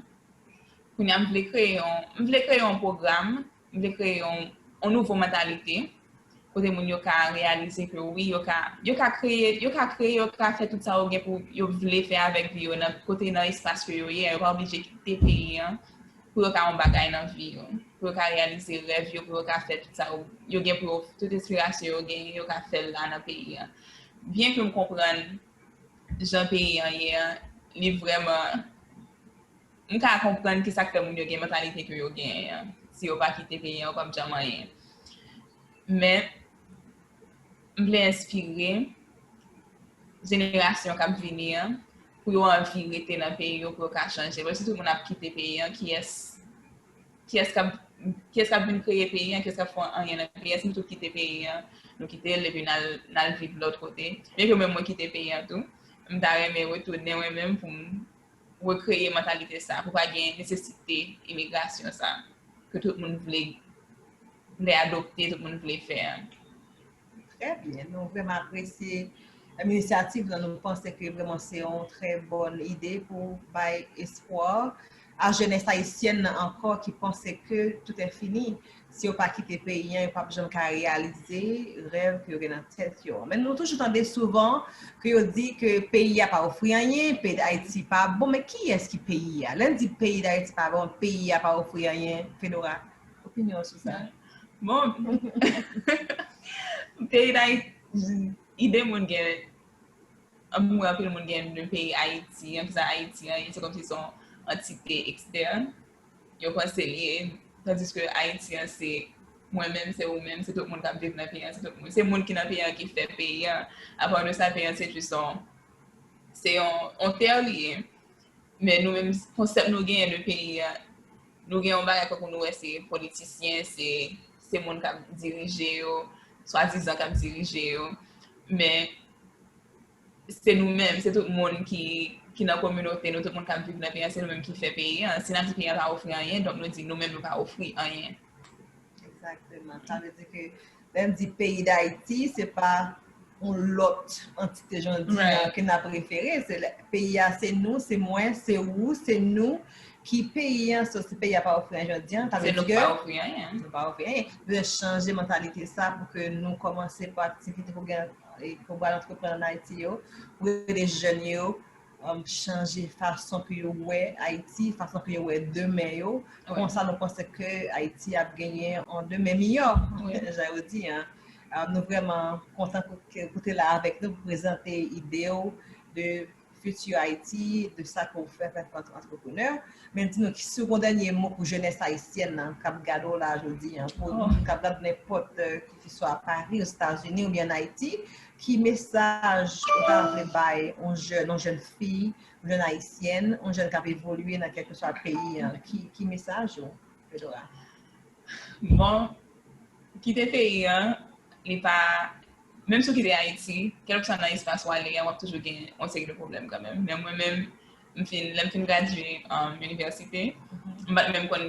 Quand je voulais créer un programme, je voulais créer une nouvelle mentalité. Côté moun yo ka réaliser que oui yo ka créer faire tout ça pour yo voulait faire avec yo dans côté dans espace que yo est pas obligé quitter pays pour yo ka un bagay dans vie pour yo ka réaliser rêve yo pour yo ka faire tout ça yo gen pour toute inspiration yo ka faire là dans pays bien que me comprendre Jean pays est vraiment on ka comprendre que ça que moun yo gen mentalité que yo gen si yo pas quitter pays comme jamais mais je voulais inspirer la génération qui va venir pour qu'ils envie de rester dans le pays pour changer. Parce que tout le monde a quitté le pays, qui est-ce qui a venu créer le pays, qui est-ce qui a fait rien dans le pays, est-ce que nous quitter le pays, nous quitter et puis nous vivre de l'autre côté. Bien que même moi quitter le pays tout, je vais retourner moi-même pour recréer la mentalité ça, pour pas gagner nécessité d'immigration ça, que tout le monde voulait adopter, tout le monde voulait faire. Très bien. Nous vraiment apprécier l'initiative. Nous pensons que vraiment c'est une très bonne idée pour faire espoir à la jeunesse haïtienne encore qui pense que tout est fini. Si on ne pas quitter le pays, on ne peut pas jamais réaliser le rêve que vous avez dans la tête. Mais nous toujours entendons souvent que on dit que le pays n'a pas offert rien, le pays d'Haïti n'est pas bon. Mais qui est-ce qui paye? L'un dit que le pays d'Haïti n'est pas bon, le pays n'a pas offert rien. Fedora, opinion sur ça? Bon. Pays d'Haïti, idée mon gain, moi appelle mon gain de pays Haïti, en plus Haïti, c'est comme si son entité externe, je pense lié, tandis que Haïti c'est moi-même, c'est vous-même, c'est tout le monde qui vit dans le pays, c'est le monde qui dans le pays qui fait pays. À part de ça, pays c'est juste c'est un terre lié, mais nous-mêmes concept nous gain de pays, nous gain un bagage comme nous c'est politiciens, c'est le monde qui dirige soit-disant comme diriger, mais c'est nous-mêmes, c'est tout le monde qui dans la communauté, tout le monde qui vit dans le pays, c'est nous-mêmes qui fait payer. Si notre pays n'a pas offert rien, donc nous disons nous-mêmes ne pas offrir rien. Exactement. Ça veut dire que même dit pays d'Haïti, ce n'est pas une autre entité que nous avons préférée. Le pays, c'est nous, c'est moi, c'est vous, c'est nous. Qui paye, ce pays n'a pas offert aujourd'hui. C'est nous qui pas offrir rien. Nous pas offrir rien. Nous devons changer la mentalité ça pour que nous commencions par activité pour l'entreprendre en Haïti, pour les jeunes changer façon que vous voyez Haïti, façon que vous voyez demain. Comme ça, nous pensons que Haïti a gagné en demain meilleur. J'ai dit, nous sommes vraiment contents que vous êtes là avec nous pour présenter l'idée de futur Haïti, de ça qu'on fait avec entrepreneurs. Mais dis-nous, qui est le dernier mot pour la jeunesse haïtienne, Cap Gado là aujourd'hui, pour Cap Gado n'importe qui soit à Paris, aux États-Unis ou bien en Haïti, qui message dans une jeune fille, une jeune haïtienne, une jeune qui a évolué dans quel que soit le pays, qui message, Fedora? Bon, quitter le pays, il n'est pas. Même si je suis Haïti, quel que soit dans l'espace où aller, on va toujours gagner un série de problèmes quand même. Mais moi-même, je suis graduée en université. Même quand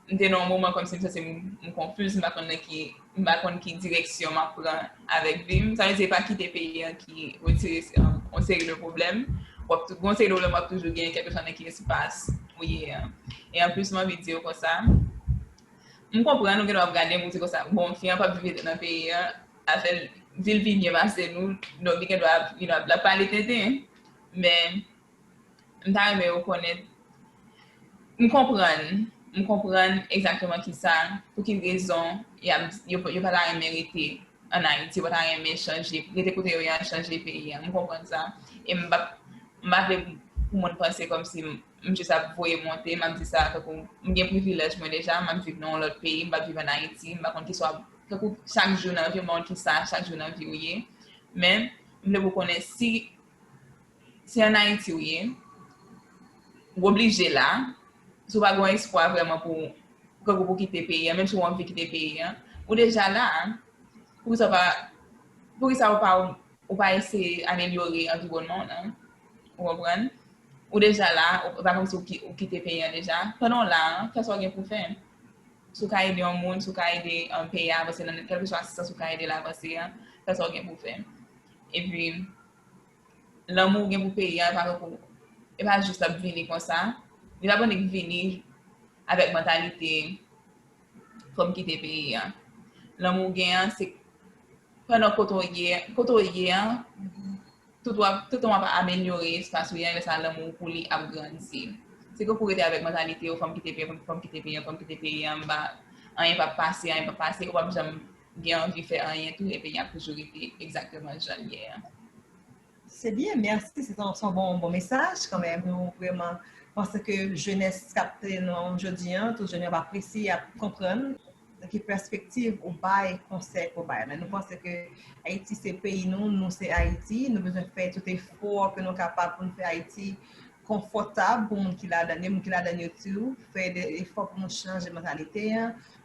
j'étais dans un moment comme ça, c'est confus, je ne sais pas quelle direction je prends avec Vim. Ça ne veut dire pas quitter le pays qui retire un série de problèmes. On série de problèmes, on va toujours gagner quelque chose dans l'espace. Et en plus, je vais dire comme ça. Je comprends, nous devons regarder, nous comme ça. Bon, je ne pas vivre dans le pays. Avec ville vigné c'est nous donc il doit parler tété mais m'ta reconnaître me comprendre exactement qui ça pour quelle raison il pas la mériter en Haïti pas la changer les côté il a changer pays me comprendre ça et m'avait pour moi penser comme si je ça voyait monter, m'a dit ça que j'ai privilège moi déjà, m'a vivre dans l'autre pays, m'a vivre en Haïti, m'a contre qu'il soit chaque jour dans environnement qui ça, chaque jour dans vie mais je vous connais si en Haïti vous obligé là, si vous n'avez pas espoir vraiment pour quitter le pays, même si vous avez envie de quitter le pays, ou déjà là, pour ça ou pas essayer d'améliorer l'environnement, vous comprenez? Ou déjà là, ou pas comme si vous quittez le pays déjà, pendant là, qu'est-ce que vous pour faire? Si vous aider un monde, si vous aider un pays à avancer, quel que soit l'assistance, si vous aider à avancer, qu'est-ce que vous pour faire? Et puis, l'amour que vous payez, il va juste venir comme ça. Il va venir avec mentalité comme quitter le pays. L'amour gagnant, c'est pendant que tout va améliorer l'espace où il y a l'amour pour lui grandir. C'est que pour être avec mentalité, il faut quitter le pays, rien va passer, on va jamais gagner envie de faire rien, tout, et puis il y a toujours été exactement genre hier. C'est bien, merci. C'est un bon message quand même. Nous vraiment parce que jeunesse captée aujourd'hui, tout jeune va apprécier à comprendre de quelle perspective au bail conseil au bail. Mais nous pensons que Haïti c'est pays nous c'est Haïti. Nous besoin faire tout effort que nous capables pour faire Haïti confortable pour nous qui l'a donné tout, faire des efforts pour nous changer de mentalité,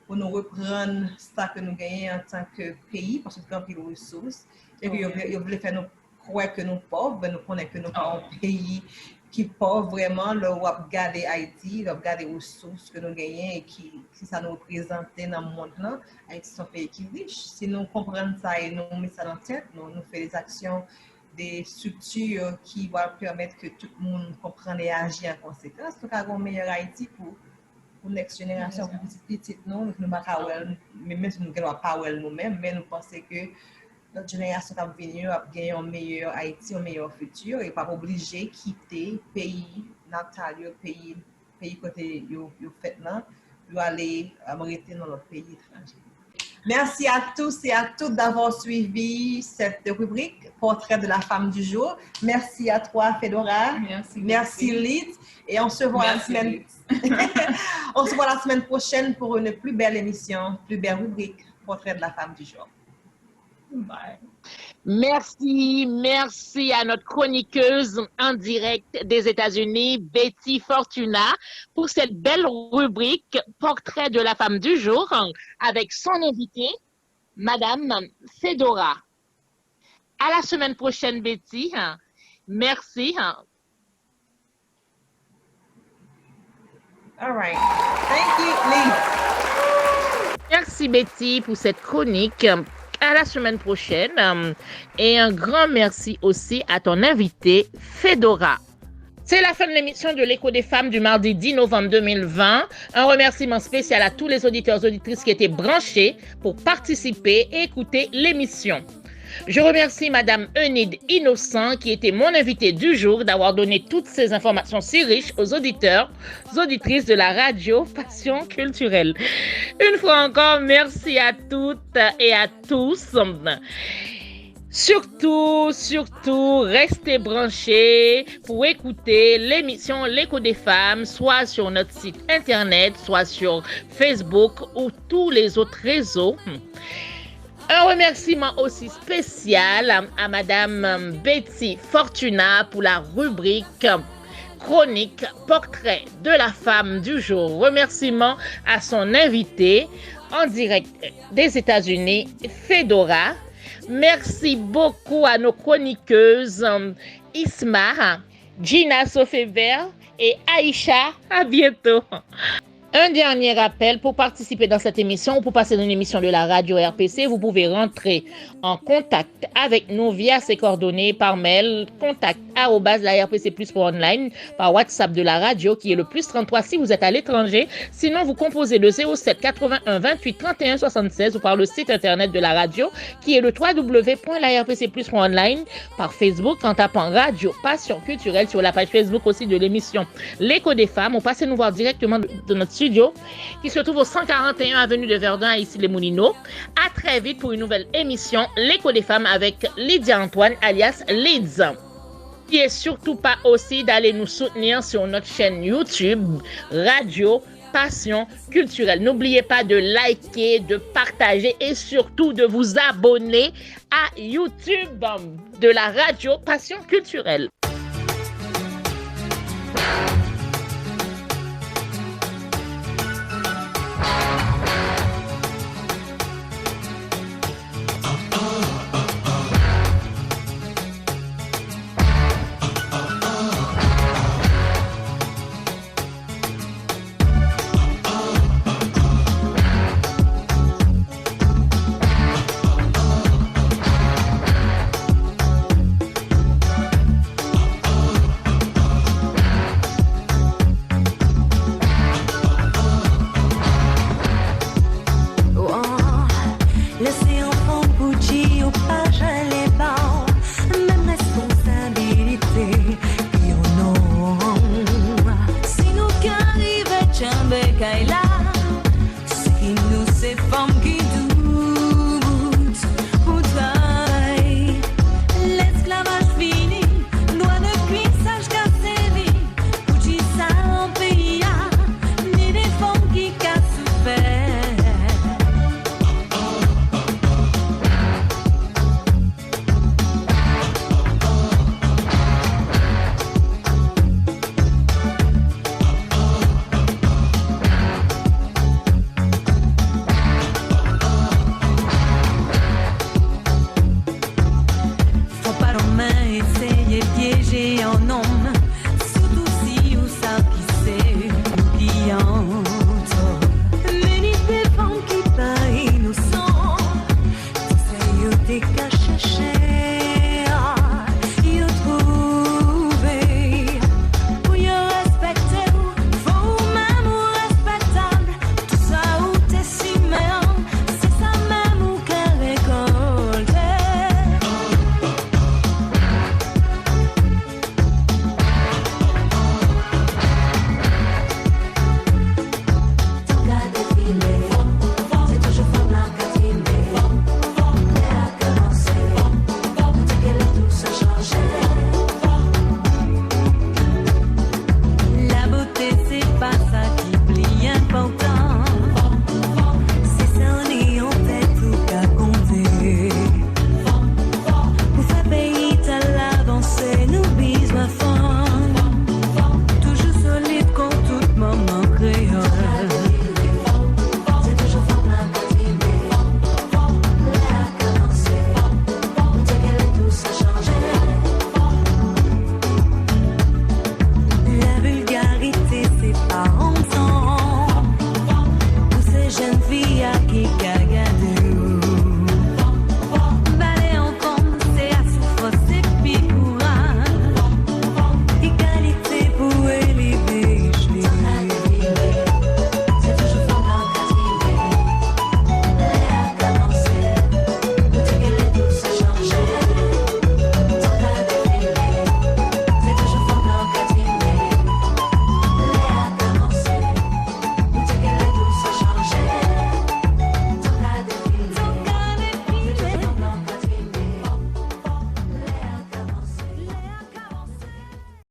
pour nous reprendre ça que nous gagnons en tant que pays parce que nous avons des ressources. Et puis ils veulent faire nous croire que nous pauvres, nous connaissons que nous sommes un pays qui pauvre vraiment, là où regarder Haïti, là où regarder les ressources que nous gagnons et qui ça nous représente dans le monde là. Haïti c'est un pays qui est riche. Si nous comprenons ça et nous mettons ça dans la tête, nous faisons des actions, des structures qui vont permettre que tout le monde comprenne et agisse en conséquence. Nous avons un meilleur Haïti pour next génération, pour petite nous ne pas même si nous ne pas nous-mêmes, mais nous pensons que notre génération qui va venir a gagner un meilleur Haïti, un meilleur futur et pas obligé de quitter le pays natal, le pays côté yo fait là, pour aller arrêter dans notre pays étranger. Merci à tous et à toutes d'avoir suivi cette rubrique Portrait de la femme du jour. Merci à toi, Fedora. Merci Lyd. Et on se voit la semaine. On se voit la semaine prochaine pour une plus belle émission, plus belle rubrique Portrait de la femme du jour. Bye. Merci à notre chroniqueuse en direct des États-Unis, Betty Fortuna, pour cette belle rubrique Portrait de la femme du jour avec son invitée, Madame Fedora. À la semaine prochaine, Betty. Merci. All right. Thank you, Lee. Merci, Betty, pour cette chronique. À la semaine prochaine et un grand merci aussi à ton invité Fedora. C'est la fin de l'émission de l'Écho des femmes du mardi 10 novembre 2020. Un remerciement spécial à tous les auditeurs et auditrices qui étaient branchés pour participer et écouter l'émission. Je remercie Madame Enid Innocent qui était mon invitée du jour d'avoir donné toutes ces informations si riches aux auditeurs, aux auditrices de la radio Passion Culturelle. Une fois encore, merci à toutes et à tous. Surtout, restez branchés pour écouter l'émission L'Écho des femmes, soit sur notre site internet, soit sur Facebook ou tous les autres réseaux. Un remerciement aussi spécial à Madame Betty Fortuna pour la rubrique chronique Portrait de la femme du jour. Remerciement à son invité en direct des États-Unis, Fedora. Merci beaucoup à nos chroniqueuses Isma, Gina Sofever et Aïcha. À bientôt. Un dernier rappel, pour participer dans cette émission ou pour passer dans une émission de la radio RPC, vous pouvez rentrer en contact avec nous via ces coordonnées par mail, contact@larpc+.online, par WhatsApp de la radio qui est le +33 si vous êtes à l'étranger. Sinon, vous composez le 07 81 28 31 76 ou par le site internet de la radio qui est le www.larpc+.online, par Facebook en tapant Radio Passion Culturelle sur la page Facebook aussi de l'émission L'Écho des femmes. Ou passez nous voir directement de notre studio qui se trouve au 141 avenue de Verdun à Issy-les-Moulineaux. À très vite pour une nouvelle émission L'Écho des femmes avec Lydia Antoine alias Lids. N'oubliez surtout pas aussi d'aller nous soutenir sur notre chaîne YouTube, Radio Passion Culturelle. N'oubliez pas de liker, de partager et surtout de vous abonner à YouTube de la Radio Passion Culturelle. Jeune fille à qui